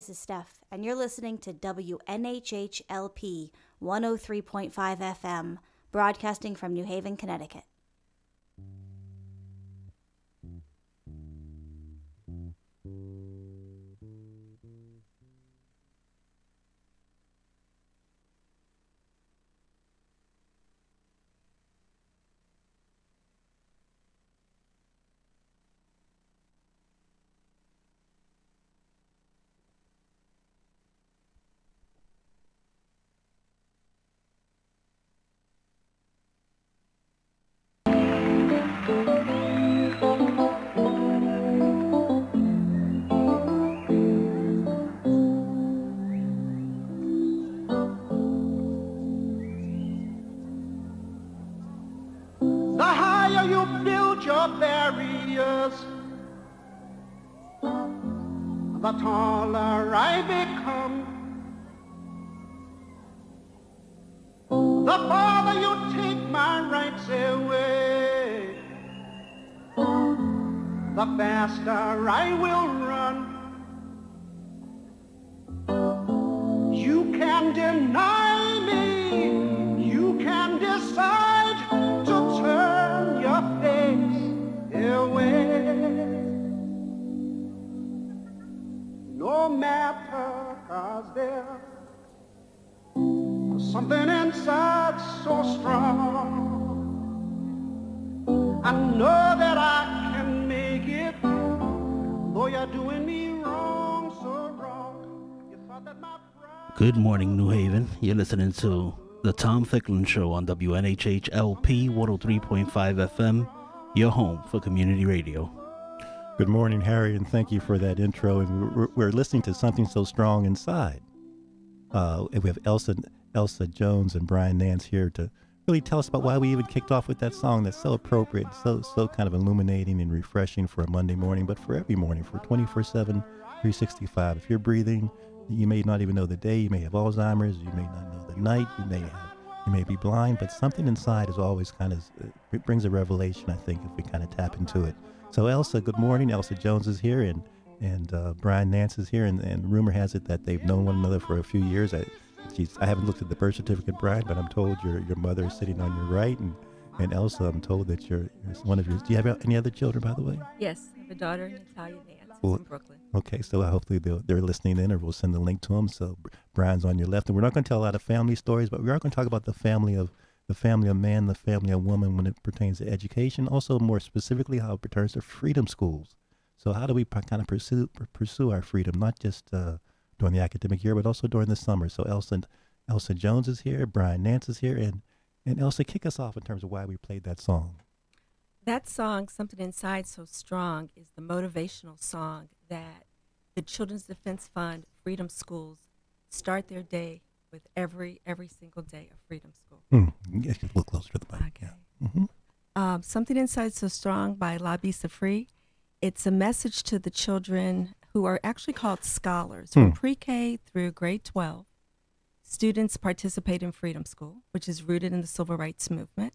this is Steph, and you're listening to WNHHLP 103.5 FM, broadcasting from New Haven, Connecticut. The taller I become, the farther you take my rights away, the faster I will run. You can deny me, you can decide to turn your face away. No matter, 'cause there's something inside so strong. I know that I can make it, though you're doing me wrong, so wrong. You thought that my pride... Good morning, New Haven. You're listening to the Tom Ficklin Show on WNHHLP 103.5 FM, your home for community radio. Good morning, Harry, and thank you for that intro. And we're listening to Something So Strong Inside. We have Elsa Jones and Brian Nance here to really tell us about why we even kicked off with that song that's so appropriate, so kind of illuminating and refreshing for a Monday morning, but for every morning, for 24/7, 365. If you're breathing, you may not even know the day. You may have Alzheimer's. You may not know the night. You may be blind, but something inside is always kind of, it brings a revelation, I think, if we kind of tap into it. So Elsa, good morning. Elsa Jones is here, and Brian Nance is here, and rumor has it that they've known one another for a few years. I haven't looked at the birth certificate, Brian, but I'm told your mother is sitting on your right, and Elsa, I'm told that you're one of your. Do you have any other children, by the way? Yes, I have a daughter, Natalia Nance, Well, from Brooklyn. Okay, so hopefully they're listening in, or we'll send the link to them. So Brian's on your left, and we're not going to tell a lot of family stories, but we are going to talk about the family of man, the family of woman when it pertains to education. Also, more specifically, how it pertains to freedom schools. So how do we kind of pursue our freedom, not just during the academic year, but also during the summer? So Elsa Jones is here, Brian Nance is here, and Elsa, kick us off in terms of why we played that song. That song, Something Inside So Strong, is the motivational song that the Children's Defense Fund Freedom Schools start their day with every single day of Freedom School. Get a little closer to the mic. Okay. Yeah. Mm-hmm. Something Inside So Strong by Labi Safri. It's a message to the children who are actually called scholars from pre-K through grade 12. Students participate in Freedom School, which is rooted in the Civil Rights Movement.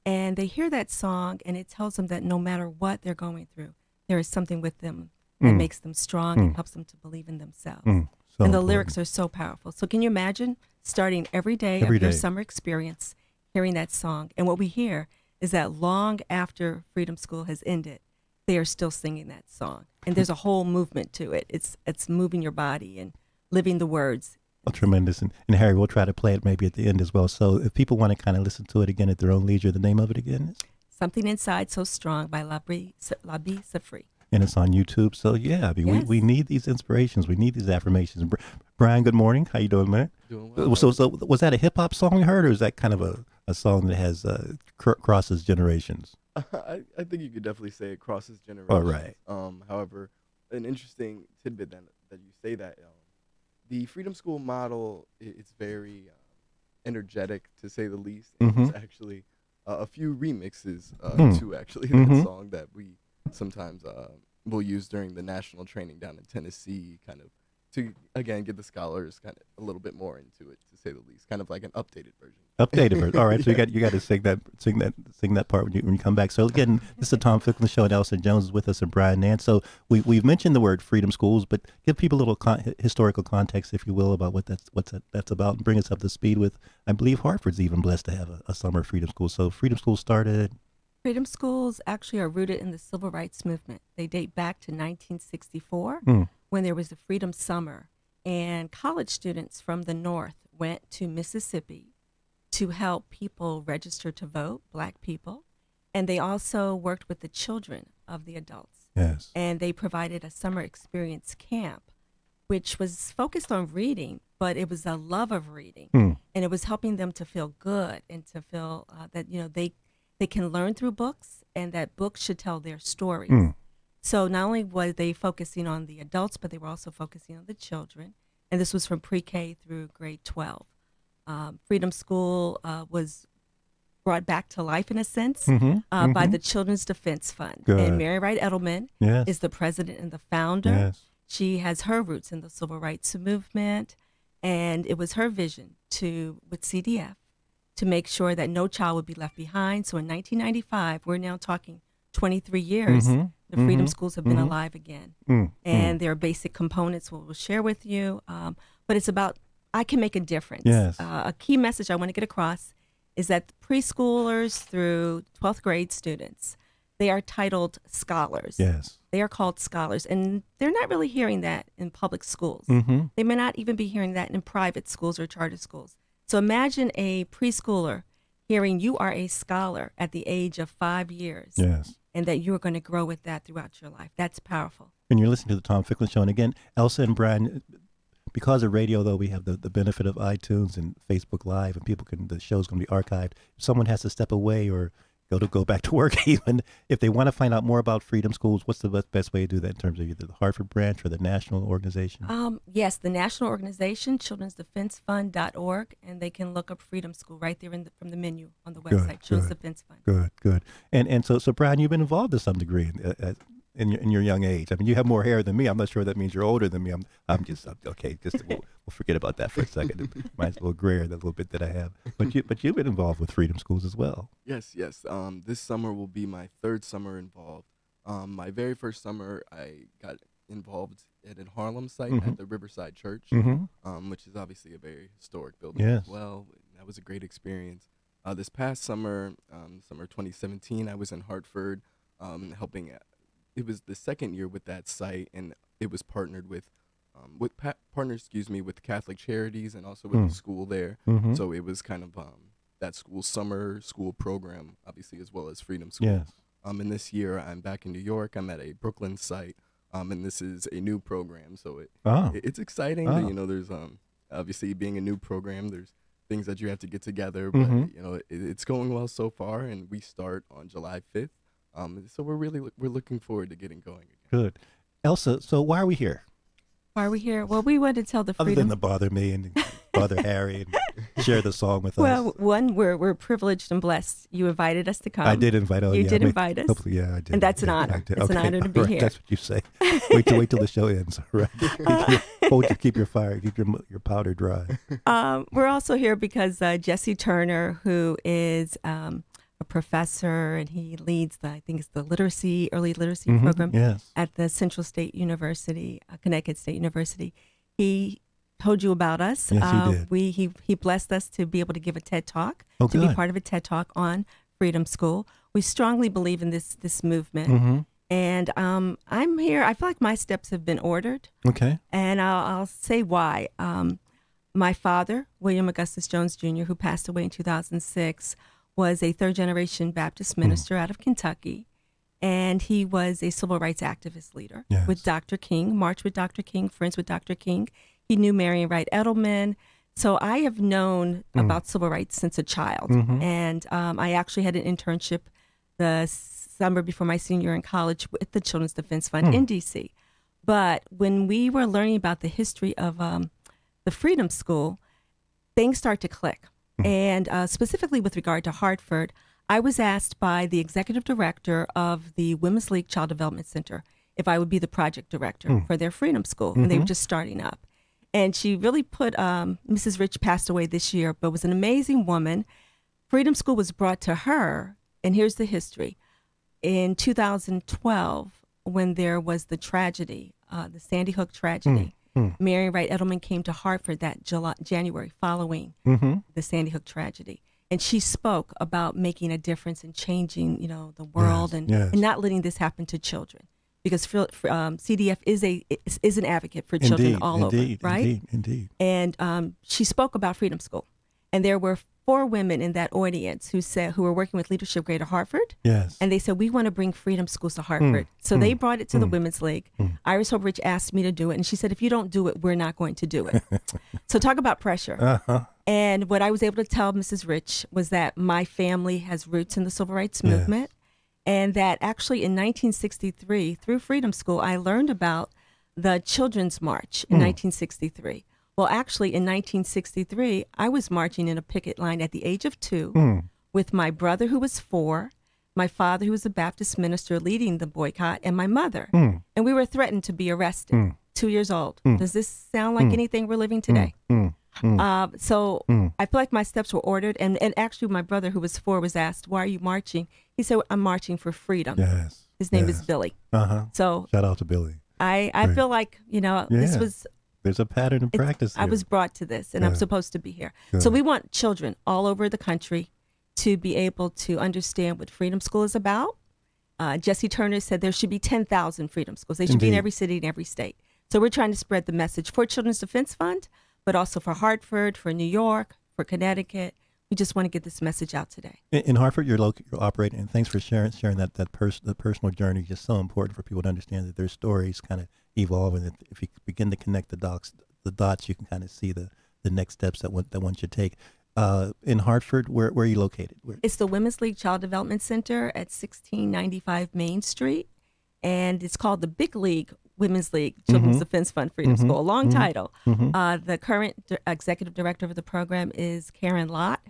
And they hear that song, and it tells them that no matter what they're going through, there is something with them that makes them strong and helps them to believe in themselves. So and the important. lyrics are so powerful. So can you imagine starting every day of your summer experience hearing that song? And what we hear is that long after Freedom School has ended, they are still singing that song. And there's a whole movement to it. It's moving your body and living the words. Well, tremendous. And Harry, we'll try to play it maybe at the end as well. So if people want to kind of listen to it again at their own leisure, the name of it again is? Something Inside So Strong by Labi Safri. And it's on YouTube. So, yeah, I mean, Yes. we need these inspirations. We need these affirmations. Brian, good morning. How you doing, man? Doing well. So was that a hip-hop song you heard, or is that kind of a song that has crosses generations? I think you could definitely say it crosses generations. All right. However, an interesting tidbit that you say that the Freedom School model, it's very energetic, to say the least. And there's actually a few remixes to actually that song that we sometimes will use during the national training down in Tennessee, kind of to again get the scholars kind of a little bit more into it, to say the least, kind of like an updated version. Updated version. All right, so you got to sing that part when you come back. So again, this is the Tom Ficklin Show, and Elsa Jones is with us, and Brian Nance. So we've mentioned the word freedom schools, but give people a little historical context, if you will, about what that's about, and bring us up to speed with. I believe Hartford's even blessed to have a summer freedom school. So freedom schools started. Freedom schools actually are rooted in the civil rights movement. They date back to 1964 when there was the Freedom Summer, and college students from the North went to Mississippi to help people register to vote, Black people, and they also worked with the children of the adults. Yes. And they provided a summer experience camp, which was focused on reading, but it was a love of reading, and it was helping them to feel good and to feel that they can learn through books, and that books should tell their stories. So not only were they focusing on the adults, but they were also focusing on the children, and this was from pre-K through grade 12. Freedom School was brought back to life, in a sense, by the Children's Defense Fund. Good. And Mary Wright Edelman is the president and the founder. Yes. She has her roots in the civil rights movement, and it was her vision with CDF, to make sure that no child would be left behind. So in 1995, we're now talking 23 years, the Freedom Schools have been alive again. And there are basic components we'll share with you, but it's about, I can make a difference. Yes. A key message I want to get across is that preschoolers through 12th grade students, they are titled scholars. Yes. They are called scholars, and they're not really hearing that in public schools. They may not even be hearing that in private schools or charter schools. So imagine a preschooler hearing you are a scholar at the age of 5 years. Yes. And that you're going to grow with that throughout your life. That's powerful. And you're listening to the Tom Ficklin Show. And again, Elsa and Brian, because of radio, though, we have the benefit of iTunes and Facebook Live, and the show's going to be archived. If someone has to step away or go back to work, even if they want to find out more about freedom schools, what's the best way to do that in terms of either the Hartford branch or the national organization? Yes, the national organization, childrensdefensefund.org, and they can look up Freedom School right there from the menu on the website, Children's Defense Fund. Good. And so Brian, you've been involved to some degree in your young age. I mean, you have more hair than me. I'm not sure that means you're older than me. I'm just okay. We'll forget about that for a second. Mine's a little grayer, the little bit that I have. But you've been involved with freedom schools as well. Yes. This summer will be my third summer involved. My very first summer, I got involved at a Harlem site at the Riverside Church, which is obviously a very historic building as well. That was a great experience. This past summer, summer 2017, I was in Hartford helping. It was the second year with that site, and it was partnered with Catholic Charities and also with the school there. So it was kind of that school program, obviously, as well as Freedom School. Yes. And this year I'm back in New York. I'm at a Brooklyn site, and this is a new program. So it's exciting. That, there's obviously being a new program, there's things that you have to get together, but it's going well so far, and we start on July 5th. So we're looking forward to getting going again. Good. Elsa, so why are we here? Why are we here? Well, we wanted to tell the freedom. Other than to bother me and bother Harry and share the song with us. Well, one, we're privileged and blessed. You invited us to come. I did invite. You did invite us. Hopefully, I did. And that's an honor. It's an honor to be here. That's what you say. Wait till the show ends. All right. Keep your fire. Keep your powder dry. We're also here because Jesse Turner, who is a professor, and he leads the early literacy program at the Central State University, Connecticut State University. He told you about us. Yes, he did. He blessed us to be able to give a TED Talk, to be part of a TED Talk on Freedom School. We strongly believe in this movement. And I'm here. I feel like my steps have been ordered. Okay. And I'll say why. My father, William Augustus Jones Jr., who passed away in 2006, was a third-generation Baptist minister out of Kentucky, and he was a civil rights activist leader with Dr. King, marched with Dr. King, friends with Dr. King. He knew Mary Wright Edelman. So I have known about civil rights since a child, and I actually had an internship the summer before my senior year in college with the Children's Defense Fund in D.C. But when we were learning about the history of the Freedom School, things start to click. And specifically with regard to Hartford, I was asked by the executive director of the Women's League Child Development Center if I would be the project director for their Freedom School. And they were just starting up. And she really put, Mrs. Rich passed away this year, but was an amazing woman. Freedom School was brought to her, and here's the history. In 2012, when there was the tragedy, the Sandy Hook tragedy, Marion Wright Edelman came to Hartford that January following the Sandy Hook tragedy. And she spoke about making a difference and changing, the world and not letting this happen to children. Because CDF is an advocate for children all over, right? Indeed. And she spoke about Freedom School. And there were 4 women in that audience who were working with Leadership Greater Hartford. Yes. And they said, we want to bring Freedom Schools to Hartford. So they brought it to the Women's League. Iris Hope Rich asked me to do it. And she said, if you don't do it, we're not going to do it. So talk about pressure. And what I was able to tell Mrs. Rich was that my family has roots in the civil rights movement. And that actually in 1963, through Freedom School, I learned about the Children's March in 1963. Well, actually, in 1963, I was marching in a picket line at the age of 2 with my brother, who was 4, my father, who was a Baptist minister leading the boycott, and my mother. And we were threatened to be arrested, 2 years old. Does this sound like anything we're living today? So I feel like my steps were ordered. And actually, my brother, who was 4, was asked, why are you marching? He said, I'm marching for freedom. Yes. His name is Billy. So shout out to Billy. I feel like, this was... There's a pattern of practice here. I was brought to this, and I'm supposed to be here. So we want children all over the country to be able to understand what Freedom School is about. Jesse Turner said there should be 10,000 Freedom Schools. They should be in every city and every state. So we're trying to spread the message for Children's Defense Fund, but also for Hartford, for New York, for Connecticut. We just want to get this message out today. In Hartford, you're operating, and thanks for sharing the personal journey. Just so important for people to understand that their stories kind of evolve, and that if you begin to connect the dots, you can kind of see the next steps that one should take. In Hartford, where are you located? It's the Women's League Child Development Center at 1695 Main Street, and it's called the Big League Women's League Children's Defense Fund Freedom School. A long title. The current executive director of the program is Karen Lott.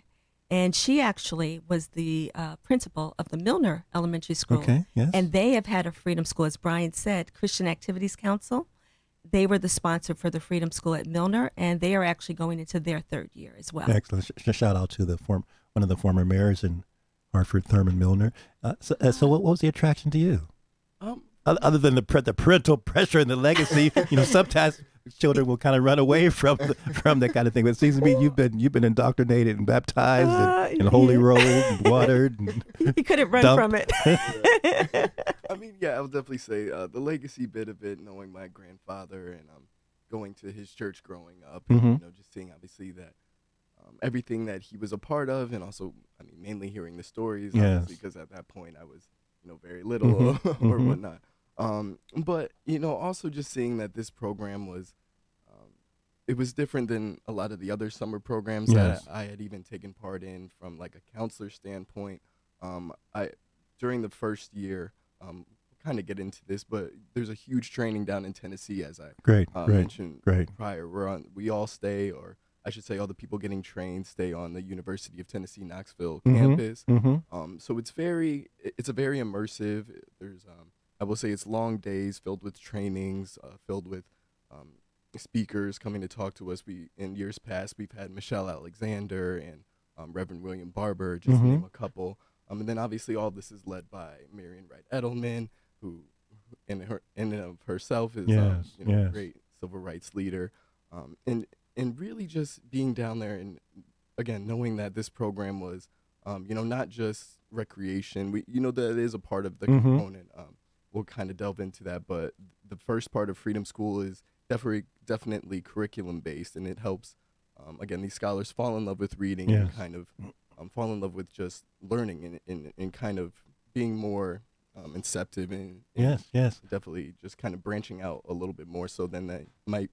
And she actually was the principal of the Milner Elementary School. Okay, yes. And they have had a Freedom School, as Brian said, Christian Activities Council. They were the sponsor for the Freedom School at Milner, and they are actually going into their 3rd year as well. Excellent. Shout out to one of the former mayors in Hartford, Thurman Milner. So what was the attraction to you? Other than the parental pressure and the legacy, sometimes children will kind of run away from that kind of thing. But it seems to me you've been indoctrinated and baptized and holy rolled and watered. And you couldn't run dumped. from it. I mean, I would definitely say the legacy bit of it, knowing my grandfather and going to his church growing up, and, just seeing obviously that everything that he was a part of, and also, mainly hearing the stories, obviously, because at that point I was, very little or whatnot. But, also just seeing that this program was, it was different than a lot of the other summer programs that I had even taken part in from like a counselor standpoint. During the first year, kind of get into this, but there's a huge training down in Tennessee, as I mentioned prior. We all stay, or I should say all the people getting trained stay on the University of Tennessee Knoxville campus. So it's a very immersive. There's I will say it's long days filled with trainings, filled with speakers coming to talk to us. In years past, we've had Michelle Alexander and Reverend William Barber, just to name a couple. And then obviously all this is led by Marion Wright Edelman, who in and of herself is a great civil rights leader. And really just being down there and, again, knowing that this program was, not just recreation. That is a part of the component. We'll kind of delve into that, but the first part of Freedom School is definitely curriculum-based, and it helps, again, these scholars fall in love with reading and kind of fall in love with just learning and kind of being more inceptive and definitely just kind of branching out a little bit more so than they might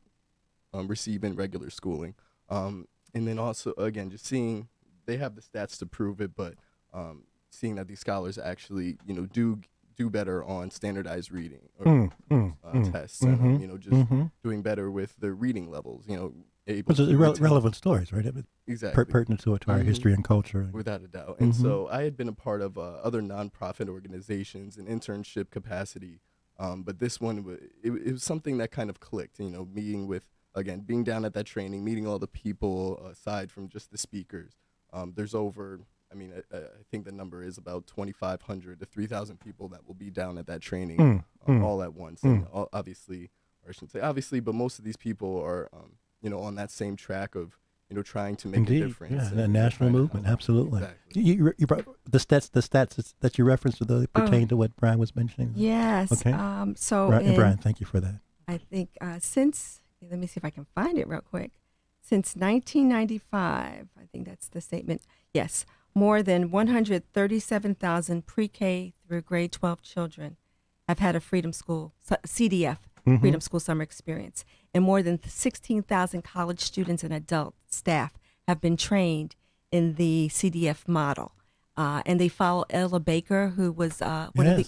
receive in regular schooling. And then also, again, just seeing they have the stats to prove it, but seeing that these scholars actually, do better on standardized reading or tests, and just doing better with their reading levels. Able to relevant stories, right? Exactly, pertinent to our history and culture, without a doubt. And so I had been a part of other nonprofit organizations in internship capacity, but this one it was something that kind of clicked. Meeting with again, being down at that training, meeting all the people aside from just the speakers. There's over, I mean, I think the number is about 2,500 to 3,000 people that will be down at that training all at once. And obviously, or I shouldn't say obviously, but most of these people are, on that same track of, trying to make a difference. Yeah, a national movement, absolutely. Exactly. You brought the stats that you referenced, do they pertain to what Brian was mentioning? Yes. Okay. So Brian, thank you for that. I think since, let me see if I can find it real quick. Since 1995, I think that's the statement. Yes, more than 137,000 pre-K through grade 12 children have had a Freedom School, CDF, Freedom School Summer Experience. And more than 16,000 college students and adult staff have been trained in the CDF model. And they follow Ella Baker, who was one of the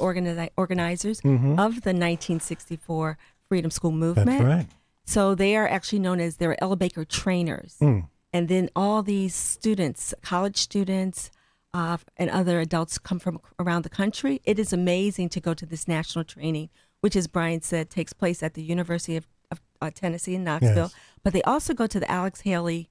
organizers of the 1964 Freedom School movement. That's right. So they are actually known as their Ella Baker trainers. And then all these students, college students, and other adults come from around the country. It is amazing to go to this national training, which, as Brian said, takes place at the University of Tennessee in Knoxville. Yes. But they also go to the Alex Haley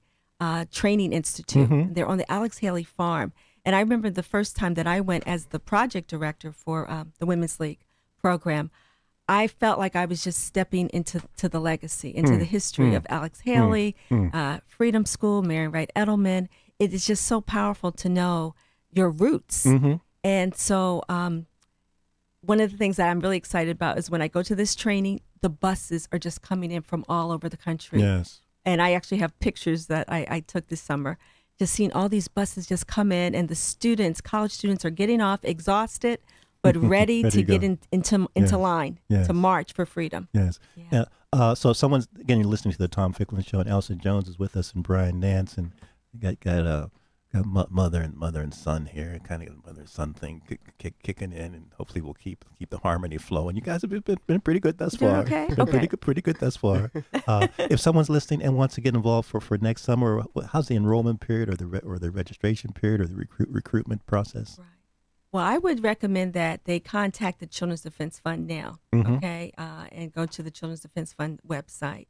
Training Institute. They're on the Alex Haley farm. And I remember the first time that I went as the project director for the Women's League program, I felt like I was just stepping into the legacy, into the history of Alex Haley, Freedom School, Marian Wright Edelman. It is just so powerful to know your roots. And so one of the things that I'm really excited about is when I go to this training, the buses are just coming in from all over the country. Yes. And I actually have pictures that I took this summer, just seeing all these buses just come in, and the students, college students, are getting off exhausted, but ready to get into line to march for freedom. Yes. Yeah. So someone's, again, you're listening to the Tom Ficklin Show, and Elsa Jones is with us, and Brian Nance, and got mother and son here, kind of mother and son thing kicking in, and hopefully we'll keep the harmony flowing. You guys have been pretty good thus far. Okay. Pretty good thus far. If someone's listening and wants to get involved for next summer, how's the enrollment period, or the registration period, or the recruitment process? Right. Well, I would recommend that they contact the Children's Defense Fund now, okay, and go to the Children's Defense Fund website.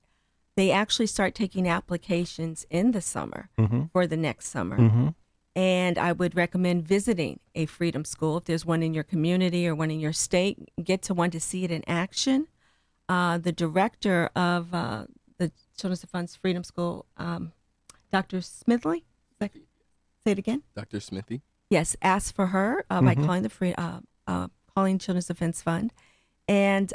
They actually start taking applications in the summer for the next summer. And I would recommend visiting a Freedom School. If there's one in your community or one in your state, get to one to see it in action. The director of the Children's Defense Freedom School, Dr. Smithley, say it again? Dr. Smithy. Yes, ask for her by calling the calling Children's Defense Fund, and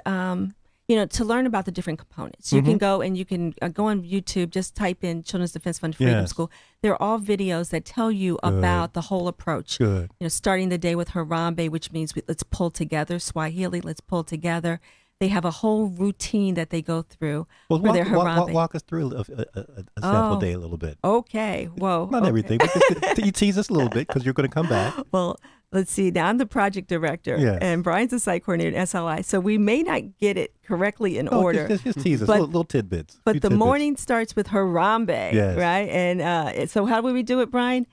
to learn about the different components. You can go and you can go on YouTube, just type in Children's Defense Fund Freedom School. They're all videos that tell you about the whole approach. Good. Starting the day with Harambe, which means let's pull together. Swahili, let's pull together. They have a whole routine that they go through for their Harambe. Walk us through a sample day a little bit. Okay. Whoa. Not everything. But you tease us a little bit because you're going to come back. Well, let's see. Now I'm the project director, and Brian's the site coordinator at SLI. So we may not get it correctly in order. Just tease us, little tidbits. But the morning starts with Harambe, right? And so how do we do it, Brian?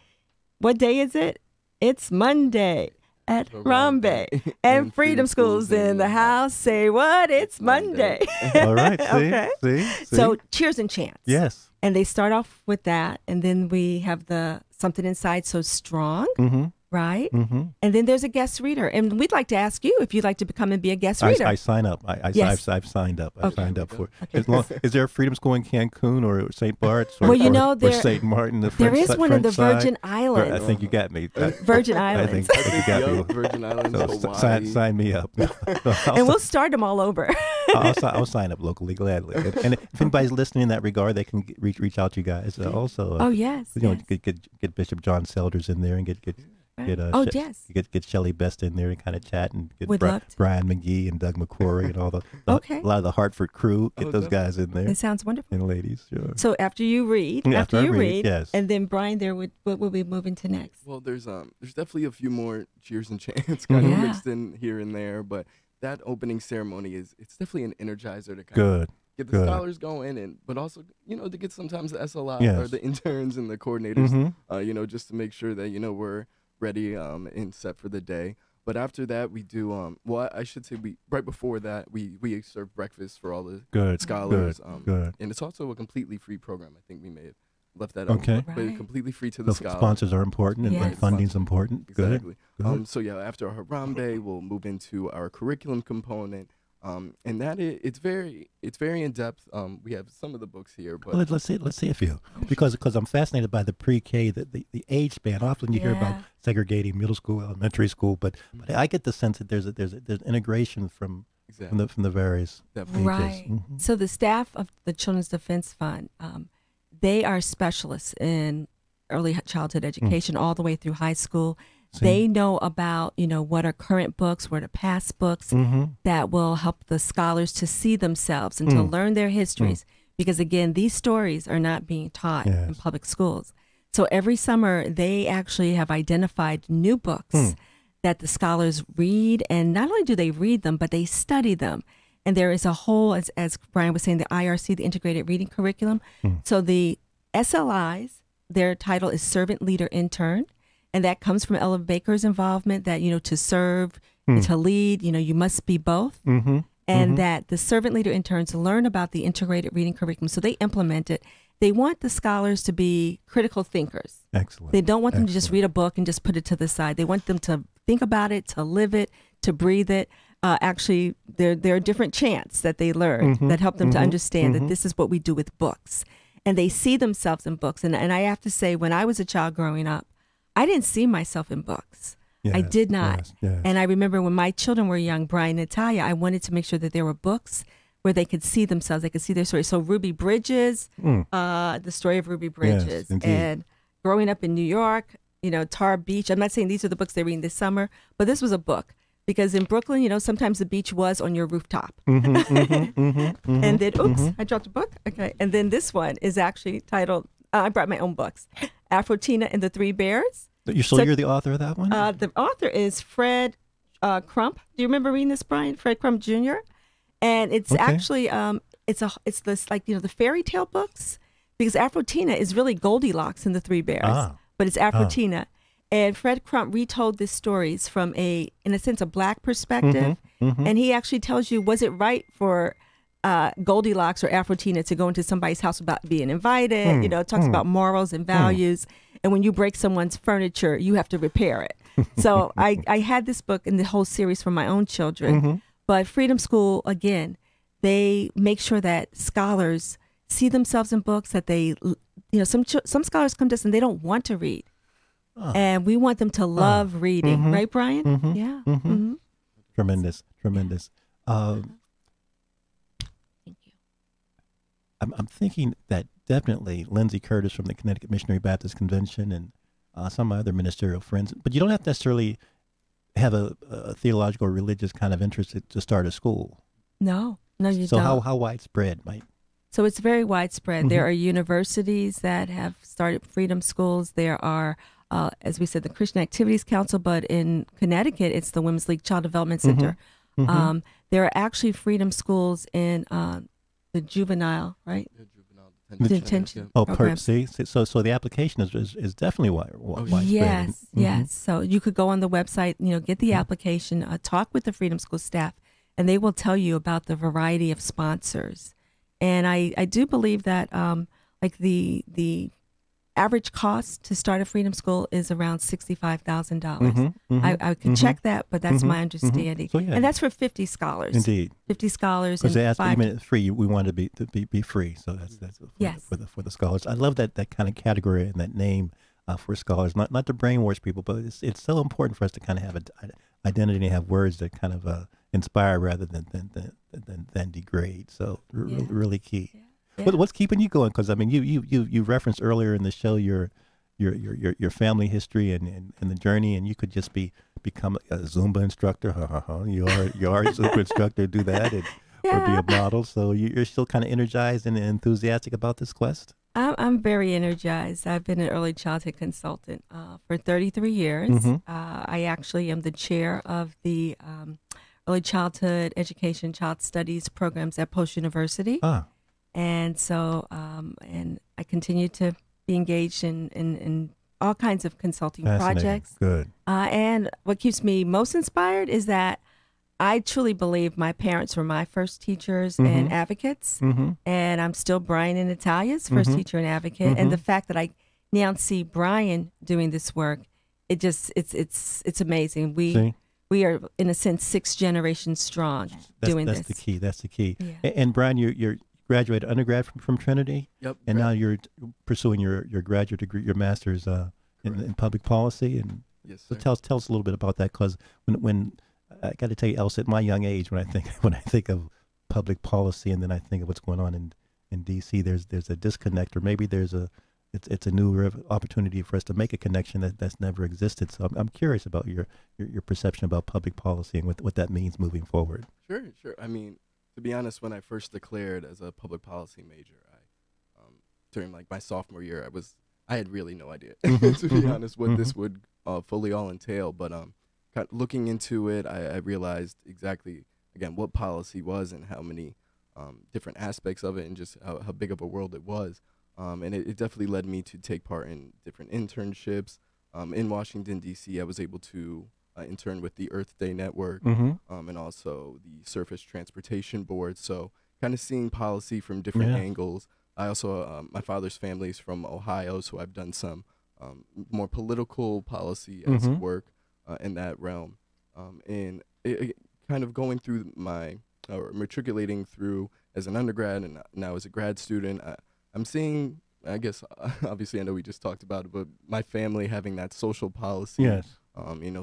What day is it? It's Monday at Harambe. And Freedom School's in the house. Say what? It's Monday. All right. See? So cheers and chants. Yes. And they start off with that. And then we have the Something Inside So Strong. Right? And then there's a guest reader. And we'd like to ask you if you'd like to become and be a guest reader. I sign up. I've signed up. I've signed up for it. Okay. Is there a Freedom School in Cancun or St. Bart's or, or St. Martin? There is one in the Virgin Islands. I think you got me. Virgin Islands. I think you got me. Virgin Islands, so Hawaii. sign me up. And we'll start them all over. I'll sign up locally gladly. And if anybody's listening in that regard, they can reach out to you guys. Also, yes. Get Bishop John Selders in there and get Get Shelley Best in there and kind of chat, and get Brian McGee and Doug McQuarrie and all a lot of the Hartford crew. Get those guys in there. It sounds wonderful. And ladies, sure. So after you read, yes. And then Brian, what will we move into next? Well, there's definitely a few more cheers and chants kind of mixed in here and there, but that opening ceremony it's definitely an energizer to kind of get the scholars going, but also to get sometimes the SLI or the interns and the coordinators, just to make sure that we're ready and set for the day. But after that, we do well. I should say right before that we serve breakfast for all the scholars. Good. And it's also a completely free program. I think we may have left that Okay. out, but Right. completely free to the So scholars. sponsors are important, and Yes. funding's important. Exactly. Good. So yeah, after our Harambe, we'll move into our curriculum component. And that it's very in depth. We have some of the books here, but Well, let's see a few, because I'm fascinated by the pre-K, the age span. Often you hear about Yeah. segregating middle school, elementary school, but I get the sense that there's integration from exactly. from the various Definitely. ages. Right. Mhm. So the staff of the Children's Defense Fund, they are specialists in early childhood education all the way through high school. See? They know about, what are current books, what are past books that will help the scholars to see themselves and to learn their histories. Because again, these stories are not being taught in Yes. public schools. So every summer, they actually have identified new books that the scholars read. And not only do they read them, but they study them. And there is a whole, as Brian was saying, the IRC, the Integrated Reading Curriculum. So the SLIs, their title is Servant Leader Intern. And that comes from Ella Baker's involvement that, to serve, to lead, you must be both. And that the servant leader interns learn about the integrated reading curriculum. So they implement it. They want the scholars to be critical thinkers. Excellent. They don't want them to just read a book and just put it to the side. They want them to think about it, to live it, to breathe it. Actually, there are different chants that they learn that help them to understand that this is what we do with books. And they see themselves in books. And I have to say, when I was a child growing up, I didn't see myself in books. I Yes, did not. yes. And I remember when my children were young, Brian and Natalia, I wanted to make sure that there were books where they could see themselves, they could see their story. So Ruby Bridges, the story of Ruby Bridges. indeed. And growing up in New York, Tar Beach. I'm not saying these are the books they're reading this summer, but this was a book. Because in Brooklyn, sometimes the beach was on your rooftop. And then, oops, I dropped a book. Okay. And then this one is actually titled, I brought my own books, Afrotina and the Three Bears. You're the author of that one? The author is Fred Crump. Do you remember reading this, Brian? Fred Crump Jr. And it's actually it's this the fairy tale books, because Afrotina is really Goldilocks and the Three Bears, but it's Afrotina. And Fred Crump retold these stories from in a sense, a black perspective, and he actually tells you, was it right for Goldilocks or Afrotina to go into somebody's house without being invited? Talks about morals and values. And when you break someone's furniture, you have to repair it. So I had this book and the whole series for my own children. But Freedom School, again, they make sure that scholars see themselves in books, that they, some scholars come to us and they don't want to read. And we want them to love reading. Right, Brian? Yeah. Tremendous. Thank you. I'm thinking that definitely Lindsay Curtis from the Connecticut Missionary Baptist Convention and some other ministerial friends, but you don't have to necessarily have a theological or religious kind of interest to start a school. No, you so don't. how widespread might? So it's very widespread. There are universities that have started freedom schools. There are, as we said, the Christian Activities Council, but in Connecticut, it's the Women's League Child Development Center. There are actually freedom schools in the juvenile, right? Detention. Oh, programs. So the application is definitely widespread. Yes. So you could go on the website, get the application, talk with the Freedom School staff, and they will tell you about the variety of sponsors. And I do believe that like the average cost to start a Freedom School is around $65,000. I could check that, but that's my understanding. So, yeah. And that's for 50 scholars. Indeed. 50 scholars. Because they and asked five. even free, we want to be free. So that's Yes. for the scholars. I love that kind of category and that name for scholars. Not to brainwash people, but it's so important for us to kind of have an identity and have words that kind of inspire rather than degrade. So really key. Yeah. What's keeping you going? Because I mean, you referenced earlier in the show your family history and the journey, and you could just become a Zumba instructor. You are a Zumba instructor. Do that or be a model. So you're still kind of energized and enthusiastic about this quest. I'm very energized. I've been an early childhood consultant for 33 years. I actually am the chair of the early childhood education, child studies programs at Post University. And so, and I continue to be engaged in all kinds of consulting Fascinating. projects. Good. And what keeps me most inspired is that I truly believe my parents were my first teachers and advocates, and I'm still Brian and Natalia's first teacher and advocate. And the fact that I now see Brian doing this work, it's amazing. We are, in a sense, 6 generations strong doing this. That's the key. That's the key. Yeah. And Brian, you're graduated undergrad from Trinity. Yep. And now you're pursuing your graduate degree, your master's in public policy. And Yes, so sir. tell us a little bit about that, because when I got to tell you, Elsa, at my young age, when I think of public policy, and then I think of what's going on in D.C., there's a disconnect, or maybe it's a new opportunity for us to make a connection that's never existed. So I'm curious about your perception about public policy and what that means moving forward. Sure. I mean, to be honest, when I first declared as a public policy major, during like my sophomore year, I had really no idea, to be honest, what this would fully all entail. But kind of looking into it, I realized exactly, again, what policy was and how many different aspects of it, and just how big of a world it was. And it definitely led me to take part in different internships. In Washington, D.C., I was able to intern with the Earth Day Network and also the Surface Transportation Board. So kind of seeing policy from different angles. I also, my father's family is from Ohio, so I've done some more political policy as work in that realm. And it kind of going through or matriculating through as an undergrad and now as a grad student, I'm seeing, I guess, obviously I know we just talked about it, but my family having that social policy,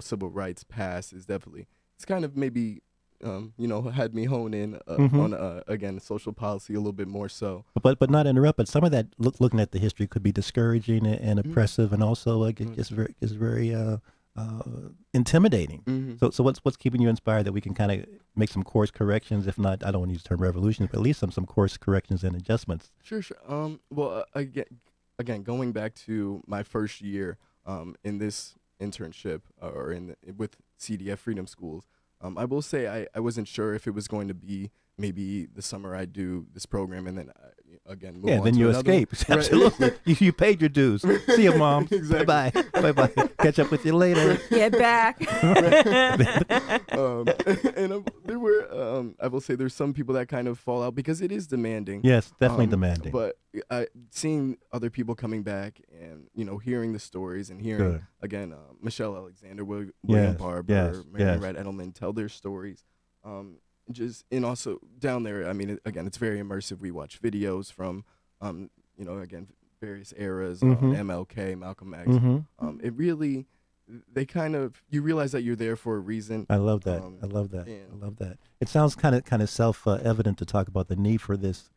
civil rights pass is definitely, it's kind of maybe, had me hone in on, again, social policy a little bit more so. But not interrupt, but some of that, looking at the history, could be discouraging and oppressive, and also it's very intimidating. So what's keeping you inspired that we can kind of make some course corrections, if not, I don't want to use the term revolutions, but at least some course corrections and adjustments? Sure. Well, again, going back to my first year in this internship with CDF Freedom Schools, I will say I wasn't sure if it was going to be maybe the summer I do this program and then again move on then to you another escape. Right. Absolutely. you paid your dues. See you, Mom. Exactly. Bye-bye. Catch up with you later. Get back. And there were I will say there's some people that kind of fall out because it is demanding. Yes, definitely demanding. But seeing other people coming back and hearing the stories and hearing again Michelle Alexander, William Barber, Mary Red Edelman tell their stories. And also down there, I mean, again, it's very immersive. We watch videos from, again, various eras, MLK, Malcolm X. It really, you realize that you're there for a reason. I love that. I love that. It sounds kind of self-evident to talk about the need for this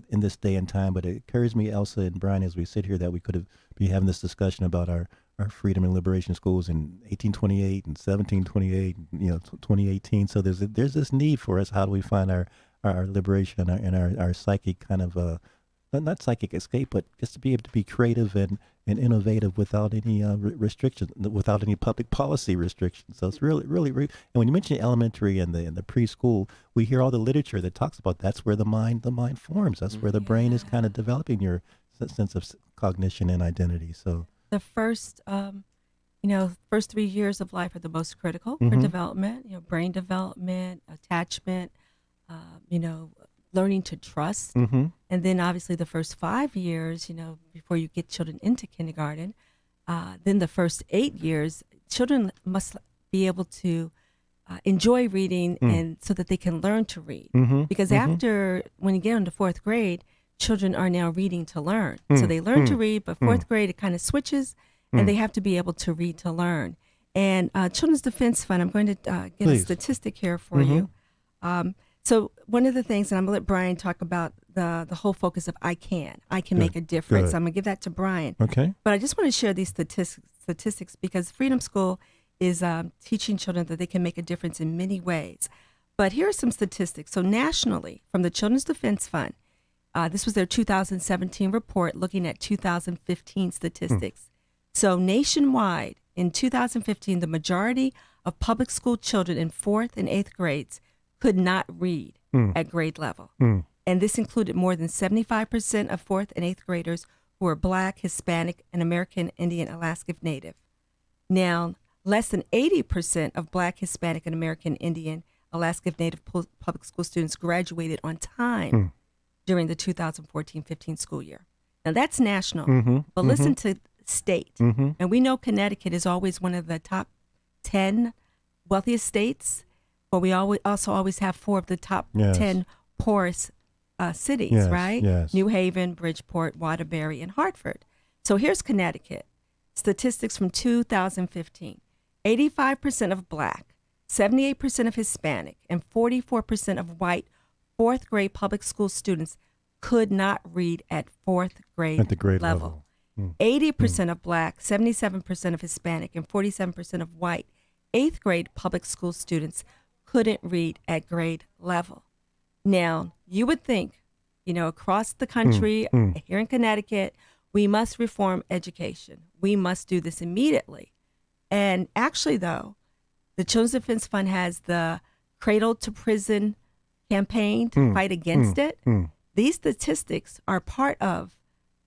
in this day and time, but it occurs to me, Elsa and Brian, as we sit here, that we could be having this discussion about our freedom and liberation schools in 1828 and 1728, 2018. So there's this need for us. How do we find our liberation and our psychic kind of not psychic escape, but just to be able to be creative and innovative without any restrictions, without any public policy restrictions. So it's really, and when you mention elementary and the preschool, we hear all the literature that talks about that's where the mind forms. That's where the brain is kind of developing your sense of cognition and identity. So the first 3 years of life are the most critical for development, brain development, attachment, learning to trust. And then obviously the first 5 years, before you get children into kindergarten, then the first 8 years, children must be able to enjoy reading and so that they can learn to read. Because when you get into 4th grade, children are now reading to learn. So they learn to read, but 4th grade, it kind of switches, and they have to be able to read to learn. And Children's Defense Fund, I'm going to get a statistic here for you. So one of the things, and I'm going to let Brian talk about the whole focus of I can make a difference. Good. I'm going to give that to Brian. Okay. But I just want to share these statistics because Freedom School is teaching children that they can make a difference in many ways. But here are some statistics. So nationally, from the Children's Defense Fund, this was their 2017 report looking at 2015 statistics. So nationwide, in 2015, the majority of public school children in 4th and 8th grades could not read at grade level. And this included more than 75% of 4th and 8th graders who are Black, Hispanic, and American Indian Alaska Native. Now, less than 80% of Black, Hispanic, and American Indian Alaska Native public school students graduated on time during the 2014-15 school year. Now, that's national, but listen to state. And we know Connecticut is always one of the top 10 wealthiest states, but we also always have 4 of the top 10 poorest cities, right? Yes. New Haven, Bridgeport, Waterbury, and Hartford. So here's Connecticut. Statistics from 2015. 85% of Black, 78% of Hispanic, and 44% of white 4th grade public school students could not read at 4th grade, at the grade level. 80% of Black, 77% of Hispanic, and 47% of white 8th grade public school students couldn't read at grade level. Now, you would think, across the country, here in Connecticut, we must reform education. We must do this immediately. And actually, though, the Children's Defense Fund has the Cradle to Prison campaign to fight against it. These statistics are part of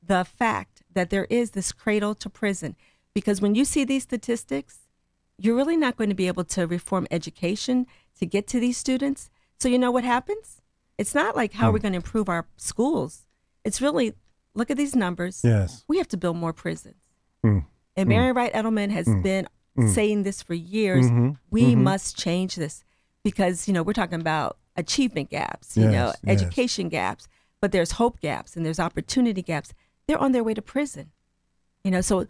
the fact that there is this cradle to prison. Because when you see these statistics, you're really not going to be able to reform education to get to these students. So you know what happens? It's not like how we're going to improve our schools. It's really, look at these numbers. Yes. We have to build more prisons. And Mary Wright Edelman has been saying this for years. We must change this because, we're talking about achievement gaps, education gaps, but there's hope gaps and there's opportunity gaps. They're on their way to prison. So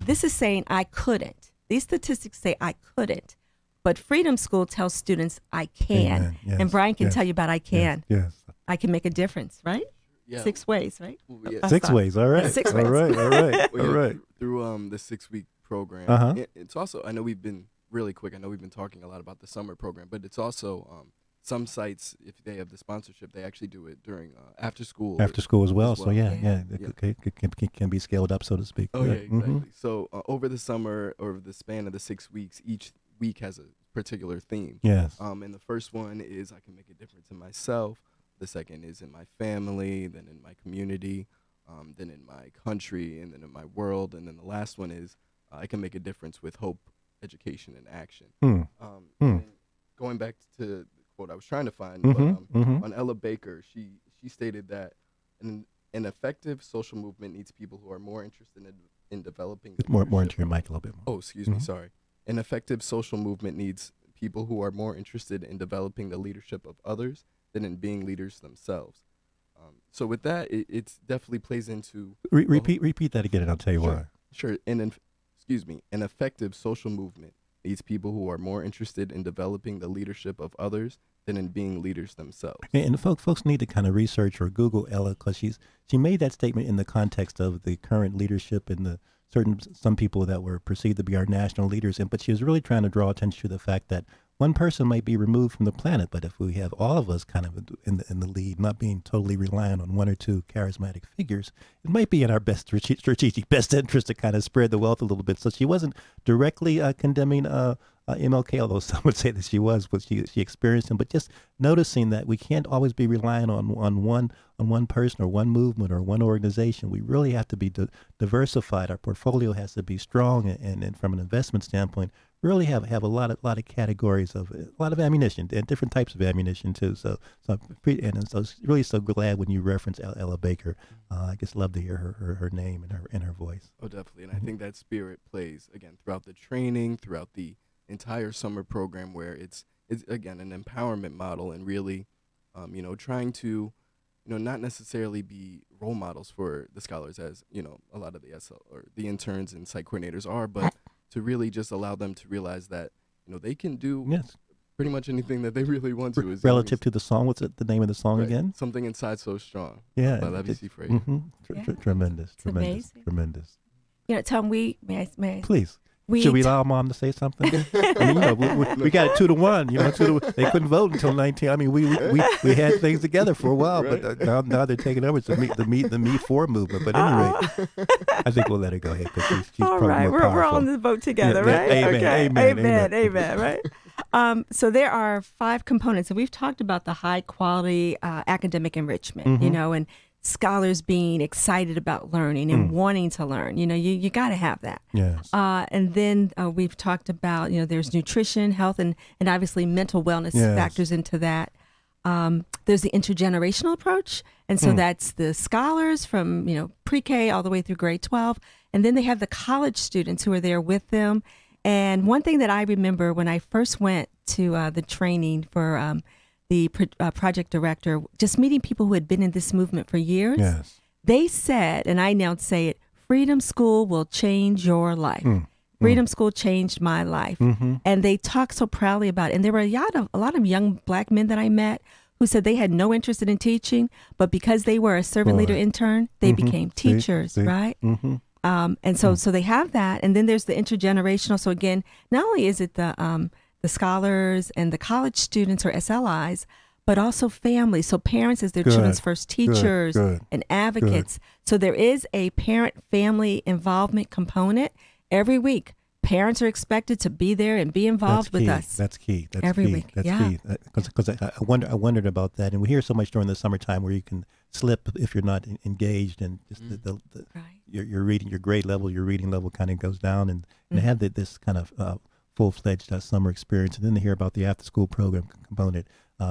this is saying I couldn't. These statistics say I couldn't. But Freedom School tells students I can. Yes. And Brian can tell you about I can. Yes. I can make a difference, right? Yeah. 6 ways, right? Well, yeah. 6 ways. All right. 6 ways. All right. Well, All yeah, right. Through the 6-week program, it's also, I know we've been really quick. I know we've been talking a lot about the summer program, but it's also some sites, if they have the sponsorship, they actually do it during after school. After school as well. So it can be scaled up, so to speak. Oh yeah, exactly. So over the summer, over the span of the 6 weeks, each week has a particular theme. Yes. And the first one is I can make a difference in myself. The second is in my family, then in my community, then in my country, and then in my world. And then the last one is I can make a difference with hope, education, and action. And going back to the quote I was trying to find, on Ella Baker, she stated that an effective social movement needs people who are more interested in developing. More into your mic a little bit more. Oh, excuse me, sorry. An effective social movement needs people who are more interested in developing the leadership of others than in being leaders themselves. So with that, it definitely plays into... Repeat that again, and I'll tell you why. Sure. An effective social movement needs people who are more interested in developing the leadership of others than in being leaders themselves. And folks need to kind of research or Google Ella, because she made that statement in the context of the current leadership and the some people that were perceived to be our national leaders. But she was really trying to draw attention to the fact that one person might be removed from the planet, but if we have all of us kind of in the lead, not being totally reliant on 1 or 2 charismatic figures, it might be in our best strategic best interest to kind of spread the wealth a little bit. So she wasn't directly condemning MLK, although some would say that she was, but she experienced him. But just noticing that we can't always be relying on one person or one movement or one organization. We really have to be diversified. Our portfolio has to be strong, and from an investment standpoint, really have a lot of categories of a lot of ammunition and different types of ammunition too. So really so glad when you reference Ella Baker. I just love to hear her name and her voice. Oh, definitely, and I think that spirit plays again throughout the training, throughout the entire summer program, where it's again an empowerment model, and really, trying to, not necessarily be role models for the scholars, as a lot of the SL or the interns and site coordinators are, but to really just allow them to realize that they can do pretty much anything that they really want to. Relative to the song, what's the name of the song again? Something Inside So Strong. Yeah, by Lavi Frazier. Tremendous. Tom, may I? Please. Should we allow Mom to say something? I mean, we got it 2-1. They couldn't vote until 19. I mean, we had things together for a while, but now they're taking over to the Me For movement. But anyway, I think we'll let her go ahead because she's probably more powerful. We're all in the boat together, right? Amen, right? So there are 5 components, and we've talked about the high quality academic enrichment, and scholars being excited about learning and wanting to learn. You got to have that. Yes. And then we've talked about, there's nutrition, health, and obviously mental wellness factors into that. There's the intergenerational approach. And so that's the scholars from, pre-K all the way through grade 12. And then they have the college students who are there with them. And one thing that I remember when I first went to the training for the project director, just meeting people who had been in this movement for years, they said, and I now say it, Freedom School will change your life. Freedom School changed my life. And they talked so proudly about it. And there were a lot of young black men that I met who said they had no interest in teaching, but because they were a servant leader intern, they became teachers, right? And so they have that. And then there's the intergenerational. So again, not only is it the scholars and the college students or SLIs, but also families. So parents as their children's first teachers and advocates. So there is a parent-family involvement component. Every week, parents are expected to be there and be involved with us. That's key. That's every key. week. That's key. Because I wondered about that, and we hear so much during the summertime where you can slip if you're not engaged, and just your reading, your grade level, your reading level kind of goes down, and have this kind of full-fledged summer experience, and then to hear about the after-school program component.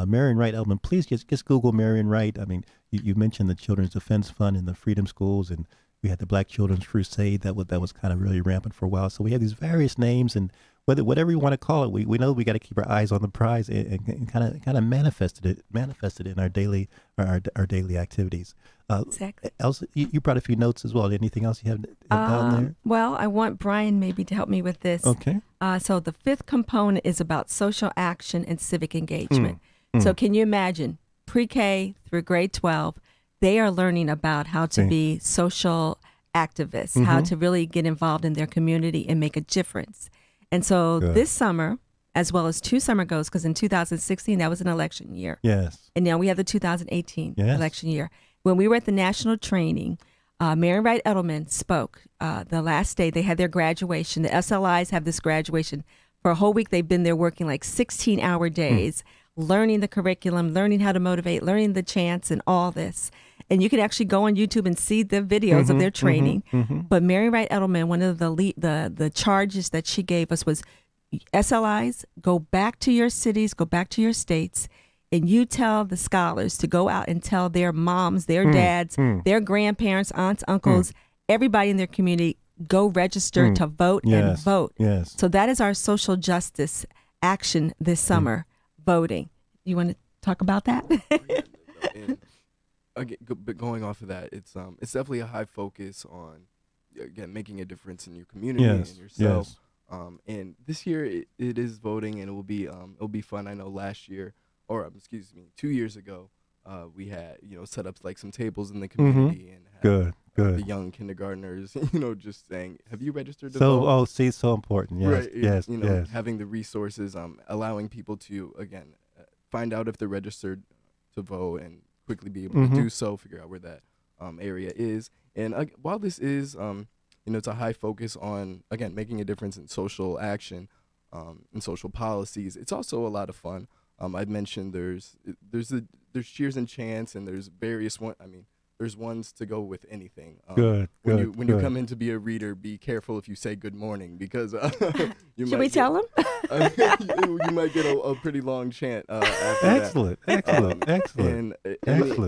Marion Wright Edelman, please just Google Marion Wright. I mean, you mentioned the Children's Defense Fund and the Freedom Schools, and we had the Black Children's Crusade that was kind of really rampant for a while. So we have these various names, and whatever you want to call it, we know we got to keep our eyes on the prize and kind of manifested it in our daily activities. Exactly. Elsa, you brought a few notes as well. Anything else you have down there? Well, I want Brian maybe to help me with this. Okay. So the fifth component is about social action and civic engagement. So can you imagine pre-K through grade 12? They are learning about how to be social activists, how to really get involved in their community and make a difference. And so this summer, as well as 2 summer goes, because in 2016, that was an election year. Yes. And now we have the 2018 election year. When we were at the national training, Marion Wright Edelman spoke the last day. They had their graduation. The SLIs have this graduation. For a whole week, they've been there working like 16-hour days, learning the curriculum, learning how to motivate, learning the chants and all this. And you can actually go on YouTube and see the videos of their training. But Marion Wright Edelman, one of the charges that she gave us was, SLIs, go back to your cities, go back to your states, and you tell the scholars to go out and tell their moms, their dads, their grandparents, aunts, uncles, everybody in their community, go register to vote and vote. Yes. So that is our social justice action this summer, voting. You want to talk about that? And again, going off of that, it's definitely a high focus on, again, making a difference in your community and yourself. And this year it is voting, and it'll be fun. I know last year, or excuse me, 2 years ago, we had set up like some tables in the community and had, the young kindergartners, just saying, "Have you registered to vote?" So important. Yes, right. Yes, having the resources, allowing people to again find out if they're registered to vote and quickly be able to do so, figure out where that area is. And while this is it's a high focus on, again, making a difference in social action, and social policies, it's also a lot of fun. I'd mentioned there's cheers and chants, and there's various there's ones to go with anything. When you come in to be a reader, be careful if you say good morning, because Should we tell them? You might get a pretty long chant after Excellent. And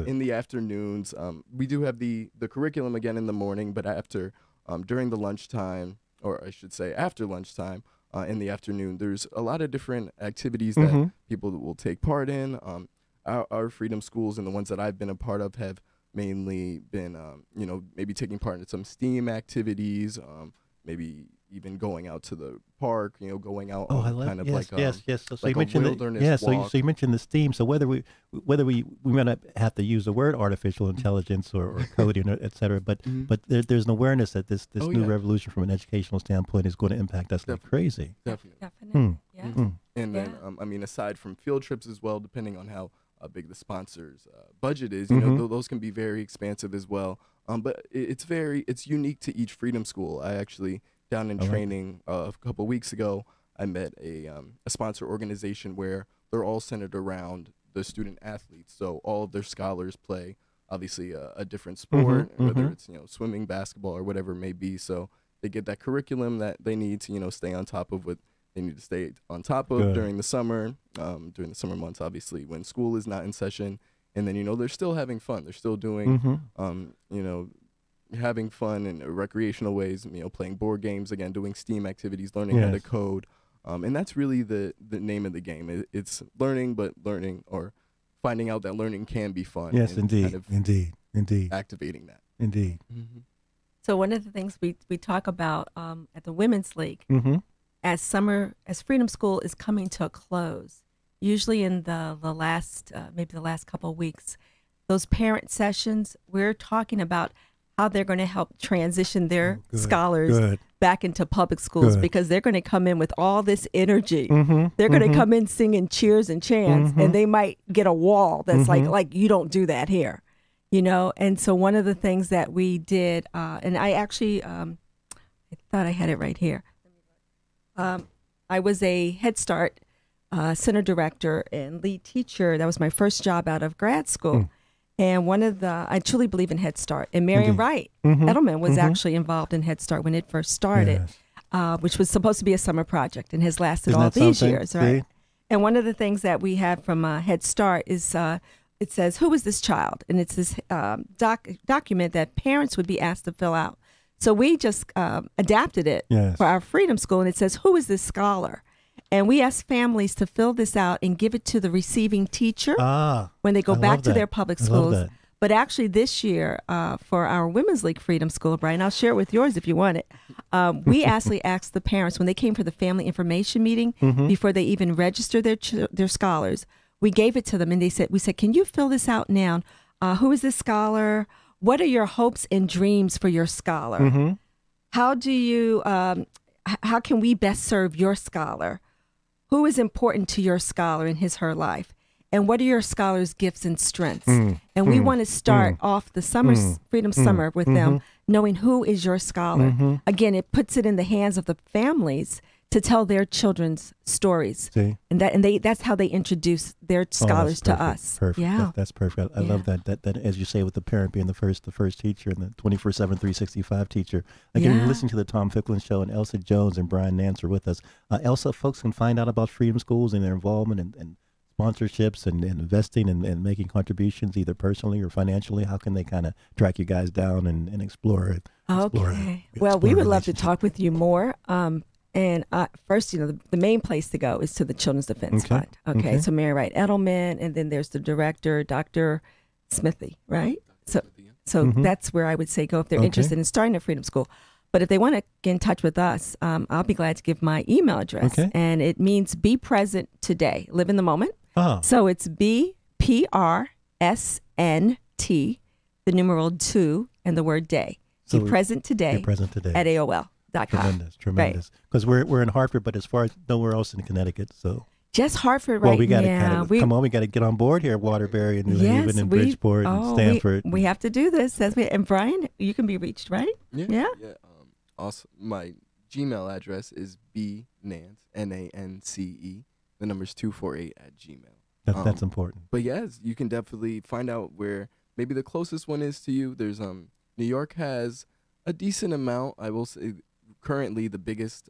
in the afternoons, we do have the curriculum again in the morning, but during the lunchtime, or I should say after lunchtime, in the afternoon, there's a lot of different activities that people will take part in. Our freedom schools and the ones that I've been a part of have mainly been, maybe taking part in some STEAM activities, maybe even going out to the park, going out on kind of So like you mentioned wilderness walk. So you mentioned the STEAM. So whether we might not have to use the word artificial intelligence or coding, et cetera, but there's an awareness that this new revolution from an educational standpoint is going to impact us like crazy. Definitely. And then, aside from field trips as well, depending on how big the sponsor's budget is, those can be very expansive as well. But it's unique to each freedom school. I actually, down in training a couple weeks ago, I met a sponsor organization where they're all centered around the student athletes. So all of their scholars play obviously a different sport, whether it's swimming, basketball, or whatever it may be. So they get that curriculum that they need to stay on top of what they need to stay on top of during the summer months, obviously when school is not in session. And then they're still having fun. They're still doing having fun in recreational ways. Playing board games again, doing STEAM activities, learning how to code. And that's really the name of the game. It's learning, but learning or finding out that learning can be fun. Yes, and indeed, kind of indeed. activating that. Indeed. So one of the things we talk about at the Women's League, as Freedom School is coming to a close, usually in the last maybe the last couple of weeks, those parent sessions, we're talking about how they're going to help transition their scholars back into public schools because they're going to come in with all this energy. They're going to come in singing cheers and chants, and they might get a wall that's like you don't do that here, And so one of the things that we did, and I actually, I thought I had it right here. I was a Head Start center director and lead teacher. That was my first job out of grad school. And I truly believe in Head Start. And Marion Wright Edelman was actually involved in Head Start when it first started, which was supposed to be a summer project and has lasted all these years, right? And one of the things that we had from Head Start is it says, who is this child? And it's this document that parents would be asked to fill out. So we just adapted it for our Freedom School, and it says, who is this scholar? And we ask families to fill this out and give it to the receiving teacher when they go back to their public schools. But actually this year, for our Women's League Freedom School, Brian, I'll share it with yours if you want it. We actually asked the parents when they came for the family information meeting, before they even register their scholars, we gave it to them and we said, can you fill this out now? Who is this scholar? What are your hopes and dreams for your scholar? How do you, how can we best serve your scholar? Who is important to your scholar in her life? And what are your scholar's gifts and strengths? And we want to start off the Freedom Summer with them, knowing who is your scholar. Again, it puts it in the hands of the families to tell their children's stories. And that's how they introduce their scholars to us. Perfect. Yeah. That's perfect. I love that as you say, with the parent being the first teacher and the 24/7 365 teacher. Again, you're listening to the Tom Ficklin Show, and Elsa Jones and Brian Nance are with us. Elsa, folks can find out about Freedom Schools and their involvement and sponsorships and investing and making contributions either personally or financially. How can they kind of track you guys down and explore it? Well, we would love to talk with you more. And first, the main place to go is to the Children's Defense Fund. Okay, so Mary Wright Edelman, and then there's the director, Dr. Smithy, right? So that's where I would say go if they're interested in starting a Freedom School. But if they want to get in touch with us, I'll be glad to give my email address. And it means be present today. Live in the moment. So it's BPRSNT, the numeral 2, and the word day. So be present today. Be present today at AOL.com. Tremendous. Because we're in Hartford, but as far as nowhere else in Connecticut, so just Hartford right now. We got to come on. We got to get on board here. Waterbury and New Haven and Bridgeport and Stanford. We have to do this. And Brian, you can be reached, right? Yeah. Also, my Gmail address is bnance, NANCE. The number's 248@gmail. That's important. But yes, you can definitely find out where maybe the closest one is to you. There's New York has a decent amount. I will say currently the biggest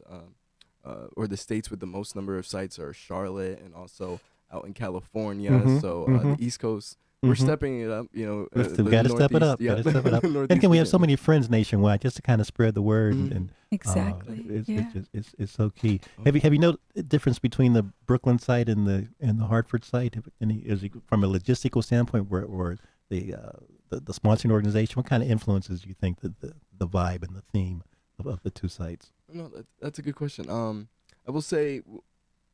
or the states with the most number of sites are Charlotte and also out in California. So the East Coast, we're stepping it up. We've got to step it up. And again, we have so many friends nationwide just to kind of spread the word. And exactly. It's so key. Have you noticed the difference between the Brooklyn site and the Hartford site? Is it from a logistical standpoint, or the sponsoring organization? What kind of influences do you think the vibe and the theme of the two sites? No, that's a good question. I will say,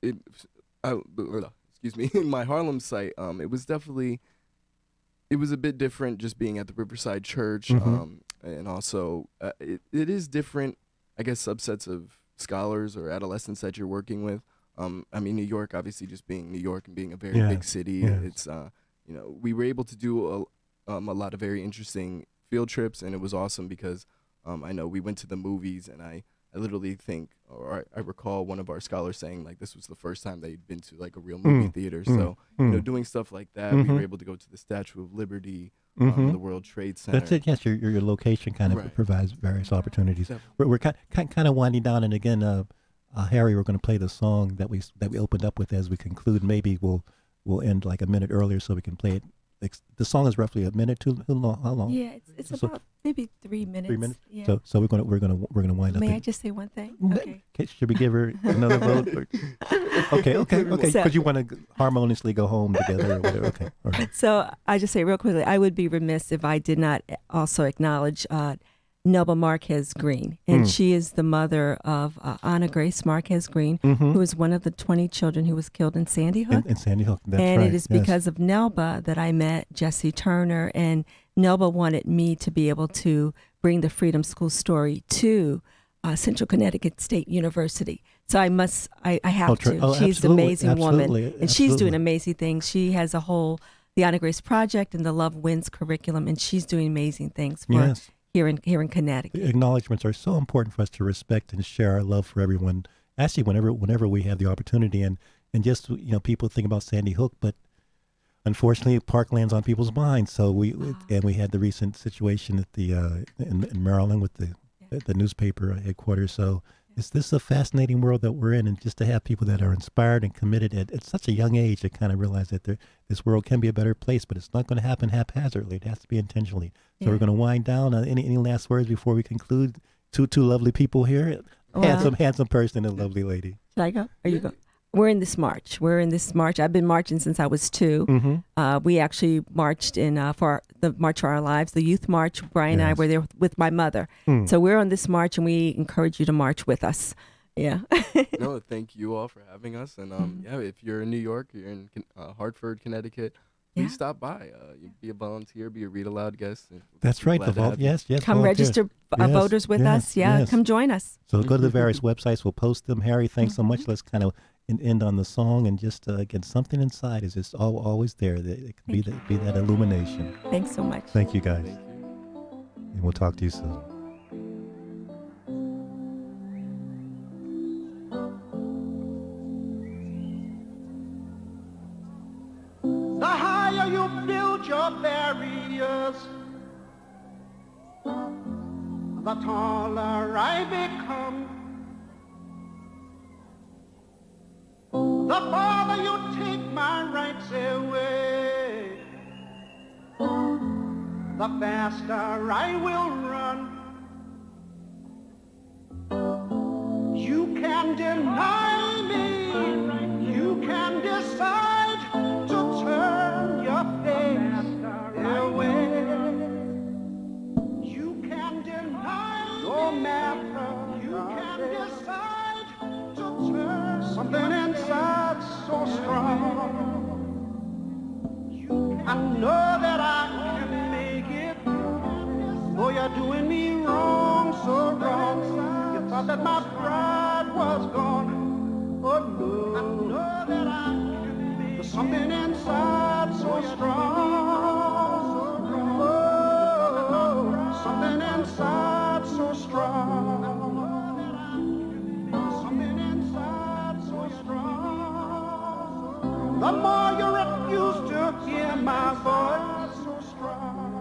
excuse me, my Harlem site, it was a bit different just being at the Riverside Church, and also it is different, I guess, subsets of scholars or adolescents that you're working with. I mean, New York, obviously, just being New York and being a very big city, it's we were able to do a lot of very interesting field trips, and it was awesome because I know we went to the movies, and I literally think, or I recall one of our scholars saying like this was the first time they'd been to like a real movie theater. So doing stuff like that, we were able to go to the Statue of Liberty, the World Trade Center. That's it. Yes, your location kind of Right. provides various opportunities. Definitely. We're kind of winding down, and again, Harry, we're going to play the song that we opened up with as we conclude. Maybe we'll end like a minute earlier so we can play it. The song is roughly a minute too long. How long? Yeah, it's about maybe 3 minutes. 3 minutes. Yeah. So we're gonna wind up. May I just say one thing? Okay. Should we give her another vote? Okay. Because you want to harmoniously go home together or whatever. Okay. All right. So I just say real quickly, I would be remiss if I did not also acknowledge Nelba Marquez Green. And she is the mother of Anna Grace Marquez Green, who is one of the 20 children who was killed in Sandy Hook. In Sandy Hook, that's and right. it is yes. because of Nelba that I met Jesse Turner. And Nelba wanted me to be able to bring the Freedom School story to Central Connecticut State University. So I have to. She's an amazing woman. And she's doing amazing things. She has the Honor Grace Project and the Love Wins curriculum, and she's doing amazing things for here in Connecticut. The acknowledgments are so important for us to respect and share our love for everyone. Actually, whenever we have the opportunity, and just people think about Sandy Hook, but unfortunately, Parkland's on people's minds. So we had the recent situation at the in Maryland with the newspaper headquarters. So this is a fascinating world that we're in, and just to have people that are inspired and committed at such a young age to kind of realize that this world can be a better place, but it's not going to happen haphazardly. It has to be intentionally. So we're going to wind down. Any last words before we conclude? Two lovely people here, handsome person and a lovely lady. Should I go? Or you go? We're in this march. I've been marching since I was 2. We actually marched for the March for Our Lives, the youth march. Brian and I were there with my mother. So we're on this march, and we encourage you to march with us. Yeah. No, thank you all for having us. And if you're in New York, you're in Hartford, Connecticut, please stop by. You be a volunteer, be a read aloud guest. That's right. Yes. Come register voters with us. Come join us. So go to the various websites. We'll post them. Harry, thanks so much. Let's kind of end on the song, and just again, something inside is just always there. It can be that illumination. Thanks so much. Thank you, guys. Thank you. And we'll talk to you soon. The higher you build your barriers, the taller I become. The farther you take my rights away, the faster I will run. You can deny me, you can decide to turn your face away. You can deny no matter, you can decide to turn something inside so strong. I know that I can make it, though you're doing me wrong, so wrong. You thought that my pride was gone. Oh no, I know that I can make it. There's something inside so strong. Oh, something inside so strong. Something inside so strong. The more you refuse to hear my voice so strong,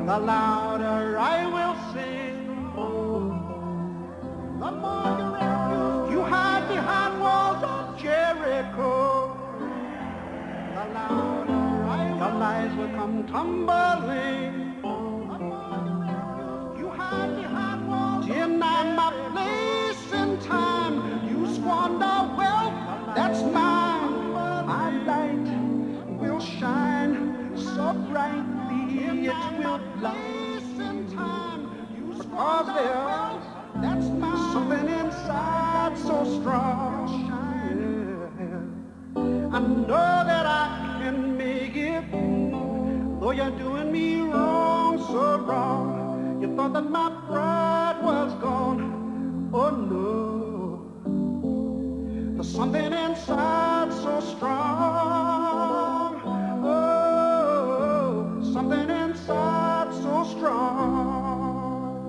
the louder I will sing. The more you refuse, you hide behind walls of Jericho, the louder your lies will come tumbling. The more you refuse, you hide behind walls, deny my place in time. You squander wealth that's mine. My light will shine so brightly it will light in time. Because there's something inside so strong. I know that I can make it, though you're doing me wrong, so wrong. You thought that my pride was gone. Oh no, there's something inside